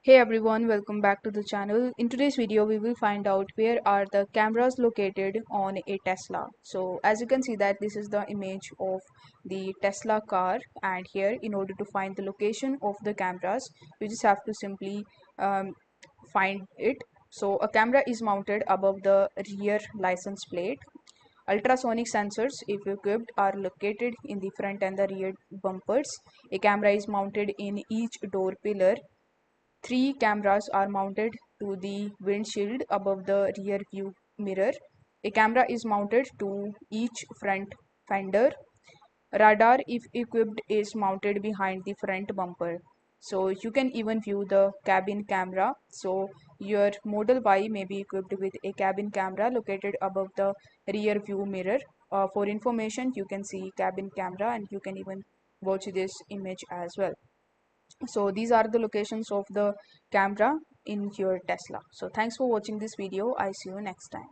Hey everyone, welcome back to the channel. In today's video, we will find out where are the cameras located on a Tesla. So as you can see that this is the image of the Tesla car, and here in order to find the location of the cameras, you just have to simply find it. So a camera is mounted above the rear license plate. Ultrasonic sensors, if equipped, are located in the front and the rear bumpers. A camera is mounted in each door pillar. Three cameras are mounted to the windshield above the rear view mirror. A camera is mounted to each front fender. Radar, if equipped, is mounted behind the front bumper. So you can even view the cabin camera. So your Model Y may be equipped with a cabin camera located above the rear view mirror. For information, you can see cabin camera and you can even watch this image as well. So these are the locations of the camera in your Tesla. So thanks for watching this video. I see you next time.